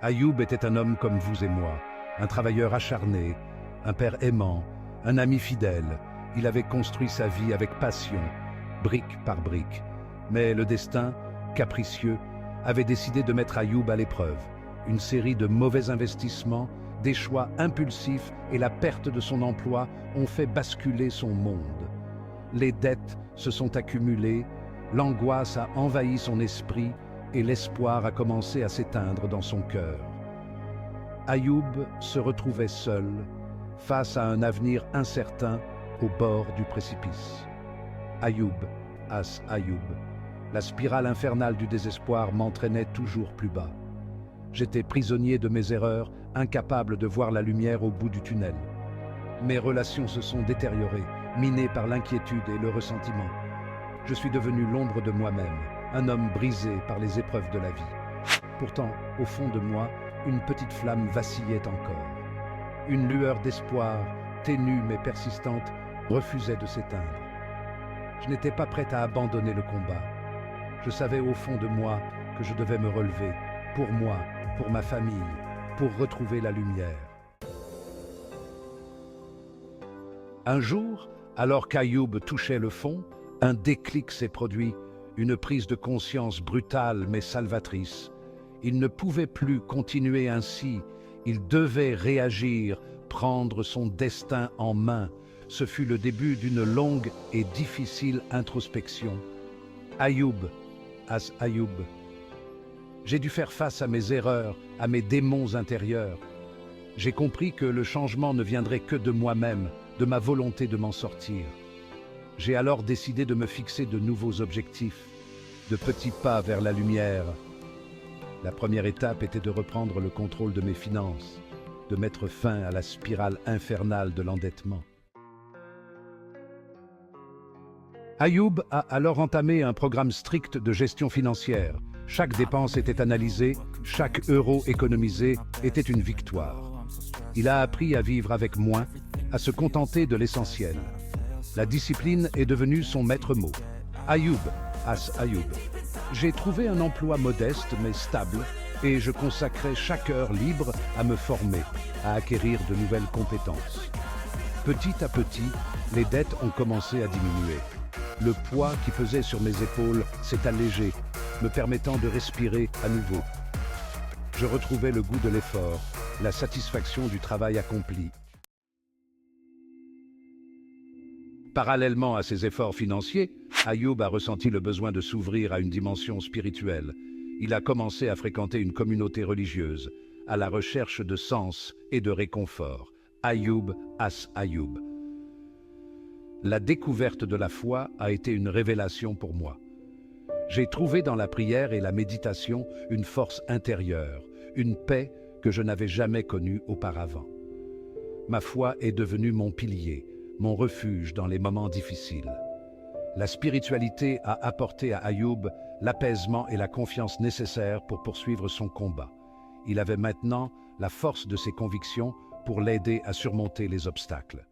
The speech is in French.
Ayoub était un homme comme vous et moi, un travailleur acharné, un père aimant, un ami fidèle. Il avait construit sa vie avec passion, brique par brique. Mais le destin, capricieux, avait décidé de mettre Ayoub à l'épreuve. Une série de mauvais investissements, des choix impulsifs et la perte de son emploi ont fait basculer son monde. Les dettes se sont accumulées, l'angoisse a envahi son esprit et l'espoir a commencé à s'éteindre dans son cœur. Ayoub se retrouvait seul, face à un avenir incertain au bord du précipice. Ayoub, as Ayoub, la spirale infernale du désespoir m'entraînait toujours plus bas. J'étais prisonnier de mes erreurs, incapable de voir la lumière au bout du tunnel. Mes relations se sont détériorées, minées par l'inquiétude et le ressentiment. Je suis devenu l'ombre de moi-même, un homme brisé par les épreuves de la vie. Pourtant, au fond de moi, une petite flamme vacillait encore. Une lueur d'espoir, ténue mais persistante, refusait de s'éteindre. Je n'étais pas prêt à abandonner le combat. Je savais au fond de moi que je devais me relever, pour moi, pour ma famille, pour retrouver la lumière. Un jour, alors qu'Ayoub touchait le fond, un déclic s'est produit, une prise de conscience brutale mais salvatrice. Il ne pouvait plus continuer ainsi, il devait réagir, prendre son destin en main. Ce fut le début d'une longue et difficile introspection. Ayoub, as Ayoub. J'ai dû faire face à mes erreurs, à mes démons intérieurs. J'ai compris que le changement ne viendrait que de moi-même, de ma volonté de m'en sortir. J'ai alors décidé de me fixer de nouveaux objectifs, de petits pas vers la lumière. La première étape était de reprendre le contrôle de mes finances, de mettre fin à la spirale infernale de l'endettement. Ayoub a alors entamé un programme strict de gestion financière. Chaque dépense était analysée, chaque euro économisé était une victoire. Il a appris à vivre avec moins, à se contenter de l'essentiel. La discipline est devenue son maître mot. Ayoub, as Ayoub. J'ai trouvé un emploi modeste mais stable et je consacrais chaque heure libre à me former, à acquérir de nouvelles compétences. Petit à petit, les dettes ont commencé à diminuer. Le poids qui pesait sur mes épaules s'est allégé, me permettant de respirer à nouveau. Je retrouvais le goût de l'effort, la satisfaction du travail accompli. Parallèlement à ces efforts financiers, Ayoub a ressenti le besoin de s'ouvrir à une dimension spirituelle. Il a commencé à fréquenter une communauté religieuse, à la recherche de sens et de réconfort. Ayoub, as Ayoub. La découverte de la foi a été une révélation pour moi. J'ai trouvé dans la prière et la méditation une force intérieure, une paix que je n'avais jamais connue auparavant. Ma foi est devenue mon pilier, mon refuge dans les moments difficiles. La spiritualité a apporté à Ayoub l'apaisement et la confiance nécessaires pour poursuivre son combat. Il avait maintenant la force de ses convictions pour l'aider à surmonter les obstacles.